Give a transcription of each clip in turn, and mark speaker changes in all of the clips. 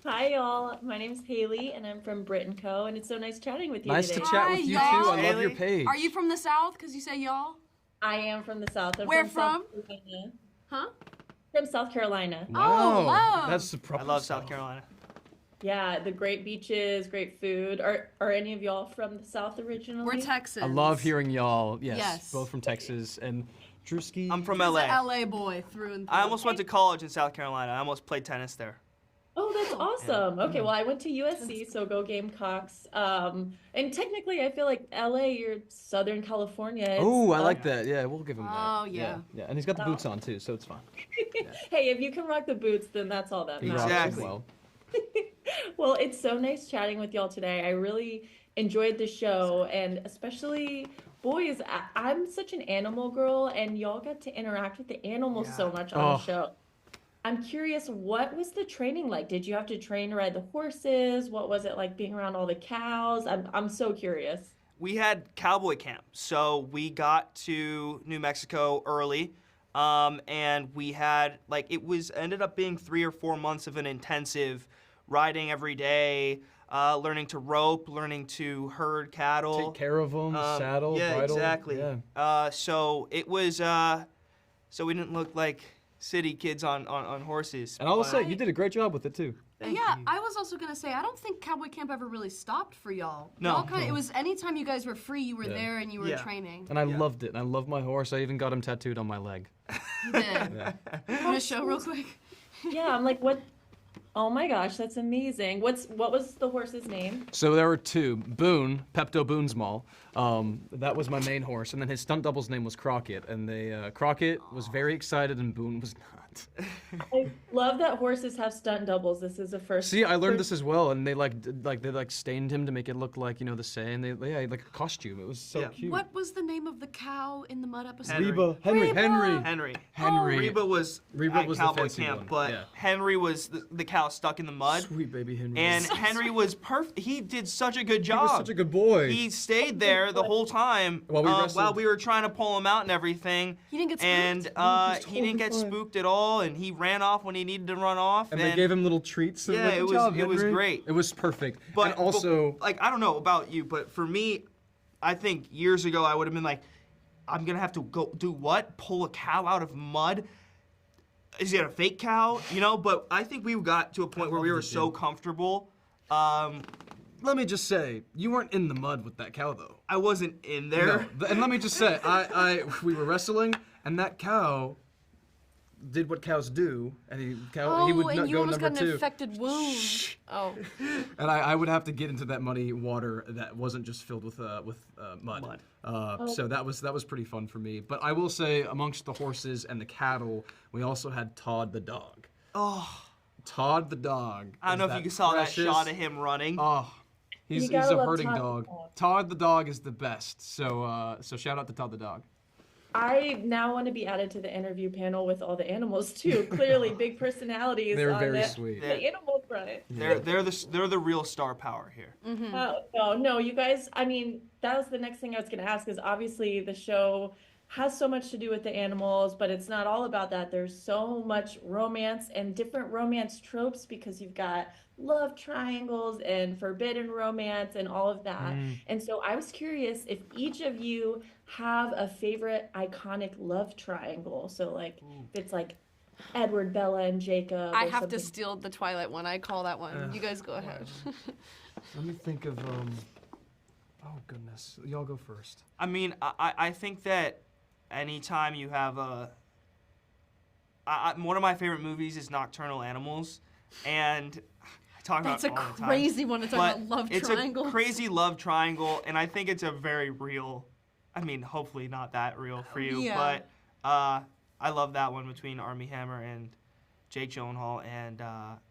Speaker 1: Hi, y'all. My name's Haley, and I'm from Brit+Co, and it's so nice chatting with you
Speaker 2: Nice
Speaker 1: today.
Speaker 2: to chat with you, too.
Speaker 3: y'all.
Speaker 2: I love your page.
Speaker 3: Are you from the South? Because you say y'all.
Speaker 1: I am from the South. I'm
Speaker 3: Where
Speaker 1: South
Speaker 3: from?
Speaker 1: Carolina.
Speaker 3: Huh?
Speaker 1: From South Carolina.
Speaker 2: Wow.
Speaker 3: Oh, love.
Speaker 2: That's the proper
Speaker 4: I love
Speaker 2: South.
Speaker 4: South Carolina.
Speaker 1: Yeah, the great beaches, great food. Are any of y'all from the South originally?
Speaker 3: We're Texans.
Speaker 2: I love hearing y'all. Yes,
Speaker 3: Yes.
Speaker 2: both from Texas. And Drewski.
Speaker 4: I'm from
Speaker 3: He's
Speaker 4: LA.
Speaker 3: a LA boy through and through.
Speaker 4: I almost went to college in South Carolina. I almost played tennis there.
Speaker 1: Oh, that's awesome. Okay, well, I went to USC, so go Gamecocks. And technically, I feel like LA, you're Southern California. It's,
Speaker 2: Oh, I like that. Yeah, we'll give him that.
Speaker 3: Oh, yeah.
Speaker 2: Yeah, and he's got the boots on, too, so it's fine.
Speaker 1: Hey, if you can rock the boots, then that's all that
Speaker 2: He
Speaker 1: matters.
Speaker 2: rocks
Speaker 4: Exactly.
Speaker 2: well.
Speaker 1: Well, it's so nice chatting with y'all today. I really enjoyed the show, and especially, boys, I'm such an animal girl, and y'all got to interact with the animals so much on the show. I'm curious, what was the training like? Did you have to train to ride the horses? What was it like being around all the cows? I'm so curious.
Speaker 4: We had cowboy camp, so we got to New Mexico early, and we had ended up being 3 or 4 months of an intensive riding every day, learning to rope, learning to herd cattle,
Speaker 2: Take care of them, saddle,
Speaker 4: yeah,
Speaker 2: bridle.
Speaker 4: exactly.
Speaker 2: Yeah.
Speaker 4: So it was, so we didn't look like city kids on horses.
Speaker 2: And I will
Speaker 4: but-
Speaker 2: say, you did a great job with it, too.
Speaker 3: Yeah, I was also gonna say I don't think cowboy camp ever really stopped for y'all.
Speaker 4: No.
Speaker 3: Y'all kinda, it was anytime you guys were free, you were there and you were
Speaker 4: Yeah.
Speaker 3: training.
Speaker 2: And I loved it. And I loved my horse. I even got him tattooed on my leg.
Speaker 3: You did. You wanna show real quick?
Speaker 1: Yeah, I'm like, what? Oh my gosh, that's amazing. What was the horse's name?
Speaker 2: So there were two. Boone, Pepto Boonesmall. That was my main horse. And then his stunt double's name was Crockett. And Crockett was very excited and Boone was not.
Speaker 1: I love that horses have stunt doubles. This is a first.
Speaker 2: See, I learned this as well, and they stained him to make it look like, the same. They like a costume. It was so
Speaker 4: Yeah.
Speaker 2: cute.
Speaker 3: What was the name of the cow in the mud episode?
Speaker 4: Henry.
Speaker 2: Reba, Henry.
Speaker 4: Henry. Reba was
Speaker 2: Reba
Speaker 4: at
Speaker 2: was the
Speaker 4: cowboy
Speaker 2: fancy
Speaker 4: camp,
Speaker 2: one,
Speaker 4: but
Speaker 2: yeah.
Speaker 4: Henry was the cow stuck in the mud.
Speaker 2: Sweet baby Henry.
Speaker 4: And Henry was perfect. He did such a good job.
Speaker 2: He was such a good boy.
Speaker 4: He stayed there the whole time
Speaker 2: While we
Speaker 4: we were trying to pull him out and everything.
Speaker 3: He didn't get
Speaker 4: And
Speaker 3: spooked?
Speaker 4: he didn't get spooked at all, and he ran off when he needed to run off.
Speaker 2: and they gave him little treats. So
Speaker 4: Yeah,
Speaker 2: good
Speaker 4: it was-
Speaker 2: job,
Speaker 4: it was
Speaker 2: Henry.
Speaker 4: great.
Speaker 2: It was perfect.
Speaker 4: But
Speaker 2: and also,
Speaker 4: but, I don't know about you, but for me, I think years ago I would have been like, I'm gonna have to go do what? Pull a cow out of mud? Is it a fake cow? But I think we got to a point where we were so comfortable.
Speaker 2: let me just say, you weren't in the mud with that cow though.
Speaker 4: I wasn't in there.
Speaker 2: No. And let me just say, we were wrestling, and that cow did what cows do, and he would
Speaker 3: and
Speaker 2: not
Speaker 3: you
Speaker 2: go
Speaker 3: almost
Speaker 2: number
Speaker 3: got an
Speaker 2: two.
Speaker 3: infected wound. Oh.
Speaker 2: And I would have to get into that muddy water that wasn't just filled with mud. So that was pretty fun for me. But I will say, amongst the horses and the cattle, we also had Todd the dog.
Speaker 4: Oh,
Speaker 2: Todd the dog.
Speaker 4: I don't know if you saw that shot of him running.
Speaker 2: Oh, he's
Speaker 1: gotta
Speaker 2: a
Speaker 1: love
Speaker 2: herding
Speaker 1: Todd the
Speaker 2: dog.
Speaker 1: dog.
Speaker 2: Todd the dog is the best. So shout out to Todd the dog.
Speaker 1: I now want to be added to the interview panel with all the animals too. Clearly, big personalities.
Speaker 2: They're
Speaker 1: on
Speaker 2: very
Speaker 1: the,
Speaker 2: sweet.
Speaker 1: The animal front.
Speaker 4: They're the real star power here.
Speaker 1: No, you guys. I mean, that was the next thing I was going to ask. Is obviously the show has so much to do with the animals, but it's not all about that. There's so much romance and different romance tropes because you've got love triangles and forbidden romance and all of that. And so I was curious if each of you have a favorite iconic love triangle. So like if it's like Edward, Bella, and Jacob.
Speaker 3: I
Speaker 1: or
Speaker 3: have to
Speaker 1: something.
Speaker 3: steal the Twilight one. I call that one. You guys go ahead.
Speaker 2: Let me think of oh goodness, y'all go first.
Speaker 4: I mean, I think that anytime you have one of my favorite movies is Nocturnal Animals, and I talk
Speaker 3: That's
Speaker 4: about
Speaker 3: a
Speaker 4: it all the time.
Speaker 3: crazy one to talk
Speaker 4: But
Speaker 3: about love
Speaker 4: it's
Speaker 3: triangles.
Speaker 4: a crazy love triangle, and I think it's a very real. I mean, hopefully not that real for you,
Speaker 3: Yeah.
Speaker 4: but I love that one between Armie Hammer and Jake Gyllenhaal and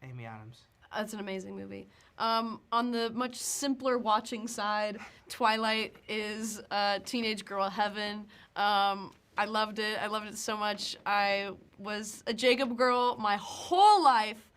Speaker 4: Amy Adams.
Speaker 3: That's an amazing movie. On the much simpler watching side, Twilight is teenage girl heaven. I loved it. I loved it so much. I was a Jacob girl my whole life,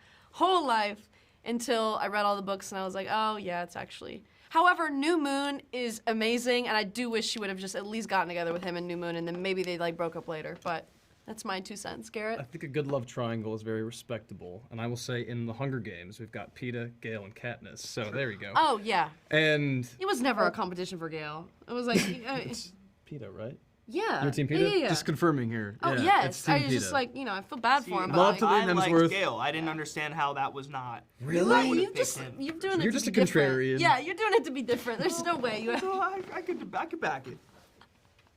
Speaker 3: until I read all the books and I was like, oh yeah, it's actually. However, New Moon is amazing, and I do wish she would have just at least gotten together with him in New Moon, and then maybe they like broke up later. But That's my 2 cents. Garrett?
Speaker 2: I think a good love triangle is very respectable, and I will say in the Hunger Games we've got Peeta, Gale, and Katniss. So there you go.
Speaker 3: Oh, yeah.
Speaker 2: And
Speaker 3: It was never a competition for Gale. It was like,
Speaker 2: it's Peeta, right?
Speaker 3: yeah.
Speaker 2: You're Team Peeta?
Speaker 3: Yeah.
Speaker 2: Just confirming here.
Speaker 3: Oh,
Speaker 2: yeah, it's
Speaker 3: yes.
Speaker 2: Team
Speaker 3: I was just
Speaker 2: Peeta.
Speaker 3: like, I feel bad for him. But
Speaker 2: love to
Speaker 3: like,
Speaker 2: the
Speaker 4: I liked
Speaker 2: Hemsworth.
Speaker 4: Gale. I didn't understand how that was not.
Speaker 2: Really?
Speaker 4: I would've
Speaker 3: you're
Speaker 4: picked him.
Speaker 3: doing it
Speaker 2: You're
Speaker 3: to
Speaker 2: just
Speaker 3: be
Speaker 2: a
Speaker 3: different.
Speaker 2: contrarian.
Speaker 3: Yeah, you're doing it to be different. There's no way you.
Speaker 4: So I could back it.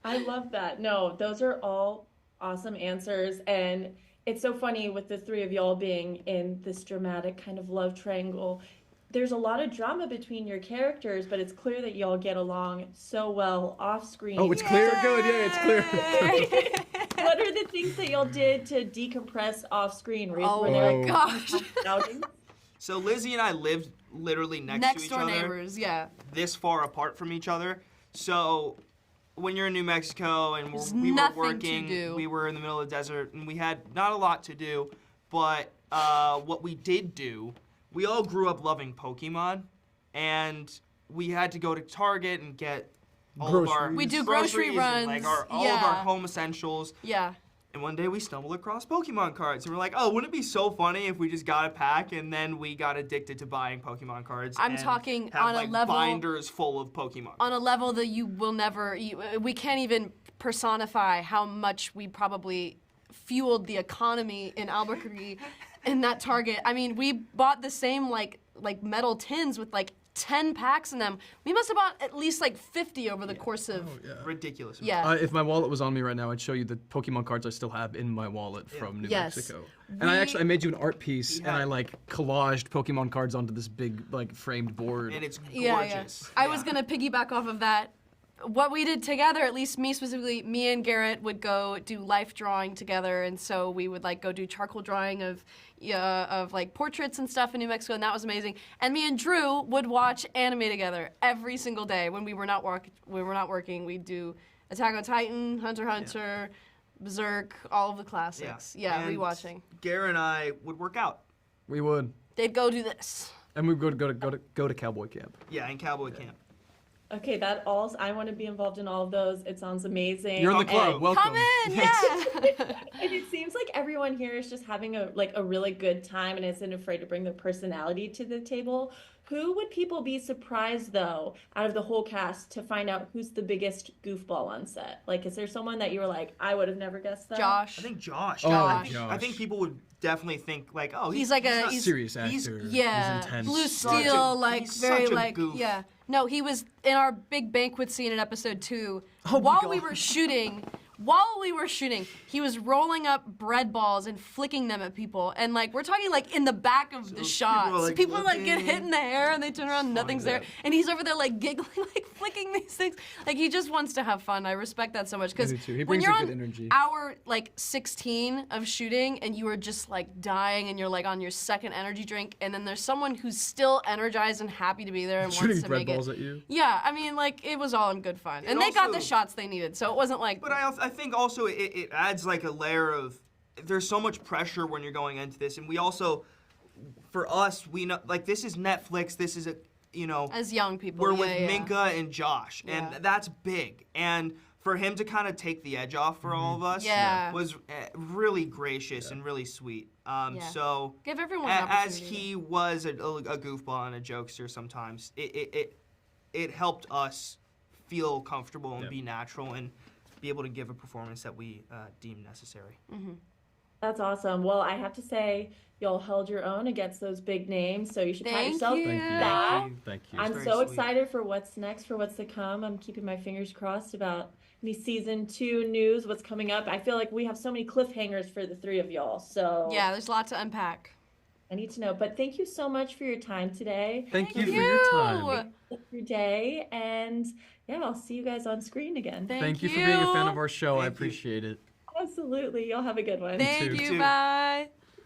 Speaker 1: I love that. No, those are all awesome answers. And it's so funny with the three of y'all being in this dramatic kind of love triangle. There's a lot of drama between your characters, but it's clear that y'all get along so well off screen.
Speaker 2: Oh, it's clear? Good, yeah, it's clear.
Speaker 1: What are the things that y'all did to decompress off screen?
Speaker 3: Oh
Speaker 1: Were there,
Speaker 3: my gosh.
Speaker 1: outings?
Speaker 4: So Lizzy and I lived literally next to each
Speaker 3: door
Speaker 4: other,
Speaker 3: neighbors, yeah.
Speaker 4: this far apart from each other. So when you're in New Mexico and
Speaker 3: There's
Speaker 4: we were
Speaker 3: nothing to
Speaker 4: working,
Speaker 3: do.
Speaker 4: we were in the middle of the desert, and we had not a lot to do. But what we did do, we all grew up loving Pokemon, and we had to go to Target and get all of our
Speaker 3: We do grocery
Speaker 4: groceries
Speaker 3: runs.
Speaker 4: and, like all of our
Speaker 3: Yeah.
Speaker 4: home essentials.
Speaker 3: Yeah.
Speaker 4: And one day we stumbled across Pokemon cards, and we're like, "Oh, wouldn't it be so funny if we just got a pack?" And then we got addicted to buying Pokemon cards.
Speaker 3: I'm
Speaker 4: and
Speaker 3: talking
Speaker 4: have,
Speaker 3: on a
Speaker 4: like,
Speaker 3: level-
Speaker 4: binders full of Pokemon.
Speaker 3: On a level that you will never, we can't even personify how much we probably fueled the economy in Albuquerque in that Target. I mean, we bought the same like metal tins with like 10 packs in them. We must have bought at least like 50 over the course of.
Speaker 4: Ridiculous.
Speaker 3: Yeah.
Speaker 2: If my wallet was on me right now, I'd show you the Pokemon cards I still have in my wallet from New
Speaker 3: Yes.
Speaker 2: Mexico. And I made you an art piece, and I like collaged Pokemon cards onto this big like framed board.
Speaker 4: And it's gorgeous.
Speaker 3: Yeah. I was gonna piggyback off of that. What we did together, at least me specifically, me and Garrett would go do life drawing together, and so we would like go do charcoal drawing of like portraits and stuff in New Mexico, and that was amazing. And me and Drew would watch anime together every single day when we were not working. We'd do Attack on Titan, Hunter x Hunter, Berserk, all of the classics. Yeah,
Speaker 4: And
Speaker 3: rewatching.
Speaker 4: Garrett and I would work out.
Speaker 2: We would,
Speaker 3: They'd go do this.
Speaker 2: and we'd go to cowboy camp.
Speaker 4: Yeah, in cowboy camp.
Speaker 1: Okay, I want to be involved in all of those. It sounds amazing.
Speaker 2: You're in the club.
Speaker 1: And-
Speaker 2: Welcome.
Speaker 3: Come in, yeah.
Speaker 1: And it seems like everyone here is just having a really good time and isn't afraid to bring their personality to the table. Who would people be surprised though, out of the whole cast, to find out who's the biggest goofball on set? Like, is there someone that you were like, I would have never guessed that?
Speaker 3: Josh.
Speaker 4: I think Josh.
Speaker 2: Oh,
Speaker 4: I
Speaker 2: Josh.
Speaker 4: think people would definitely think like, oh,
Speaker 3: He's like a
Speaker 4: not
Speaker 2: Serious actor.
Speaker 3: Yeah,
Speaker 2: He's intense.
Speaker 3: Blue
Speaker 4: Such a-
Speaker 3: Steel, like
Speaker 4: he's
Speaker 3: very
Speaker 4: such a
Speaker 3: like
Speaker 4: goof.
Speaker 3: yeah. No, he was in our big banquet scene in episode 2.
Speaker 2: Oh my
Speaker 3: while
Speaker 2: God.
Speaker 3: we were shooting, he was rolling up bread balls and flicking them at people, and like we're talking like in the back of the shots. People like get hit in the hair and they turn around, and nothing's there, and he's over there like giggling, like flicking these things. Like he just wants to have fun. I respect that so much because
Speaker 2: I do too. He
Speaker 3: when
Speaker 2: brings
Speaker 3: you're
Speaker 2: a
Speaker 3: on
Speaker 2: good energy.
Speaker 3: hour like 16 of shooting and you are just like dying and you're like on your second energy drink, and then there's someone who's still energized and happy to be there and
Speaker 2: Shooting
Speaker 3: wants to
Speaker 2: bread
Speaker 3: make
Speaker 2: balls
Speaker 3: it.
Speaker 2: at you.
Speaker 3: Yeah, I mean, like it was all in good fun, and they got the
Speaker 4: also-
Speaker 3: shots they needed, so it wasn't like.
Speaker 4: But I think also it adds like a layer of, there's so much pressure when you're going into this, and we also, for us, we know like this is Netflix. This is
Speaker 3: as young people,
Speaker 4: we're
Speaker 3: yeah,
Speaker 4: with
Speaker 3: yeah.
Speaker 4: Minka and Josh,
Speaker 3: Yeah.
Speaker 4: and that's big. And for him to kind of take the edge off for all of us
Speaker 3: Yeah.
Speaker 4: was really gracious and really sweet.
Speaker 3: Yeah.
Speaker 4: So
Speaker 3: Give everyone an
Speaker 4: as
Speaker 3: opportunity.
Speaker 4: he was a goofball and a jokester sometimes, it helped us feel comfortable and be natural and be able to give a performance that we deem necessary.
Speaker 1: That's awesome. Well, I have to say, y'all held your own against those big names, so you should pat
Speaker 3: Thank
Speaker 1: yourself
Speaker 3: you.
Speaker 2: Thank you.
Speaker 1: back.
Speaker 2: Thank you.
Speaker 1: I'm
Speaker 4: very
Speaker 1: so
Speaker 4: sweet.
Speaker 1: excited for what's next, for what's to come. I'm keeping my fingers crossed about any season 2 news, what's coming up. I feel like we have so many cliffhangers for the three of y'all, so
Speaker 3: Yeah, there's a lot to unpack.
Speaker 1: I need to know. But thank you so much for your time today,
Speaker 2: Thank you for your time.
Speaker 1: your day, and yeah, I'll see you guys on screen again.
Speaker 2: Thank you for being a fan of our show. I
Speaker 4: Thank you.
Speaker 2: appreciate it.
Speaker 1: Absolutely. Y'all have a good one.
Speaker 3: Thank
Speaker 2: too.
Speaker 3: you.
Speaker 4: Too.
Speaker 3: Bye.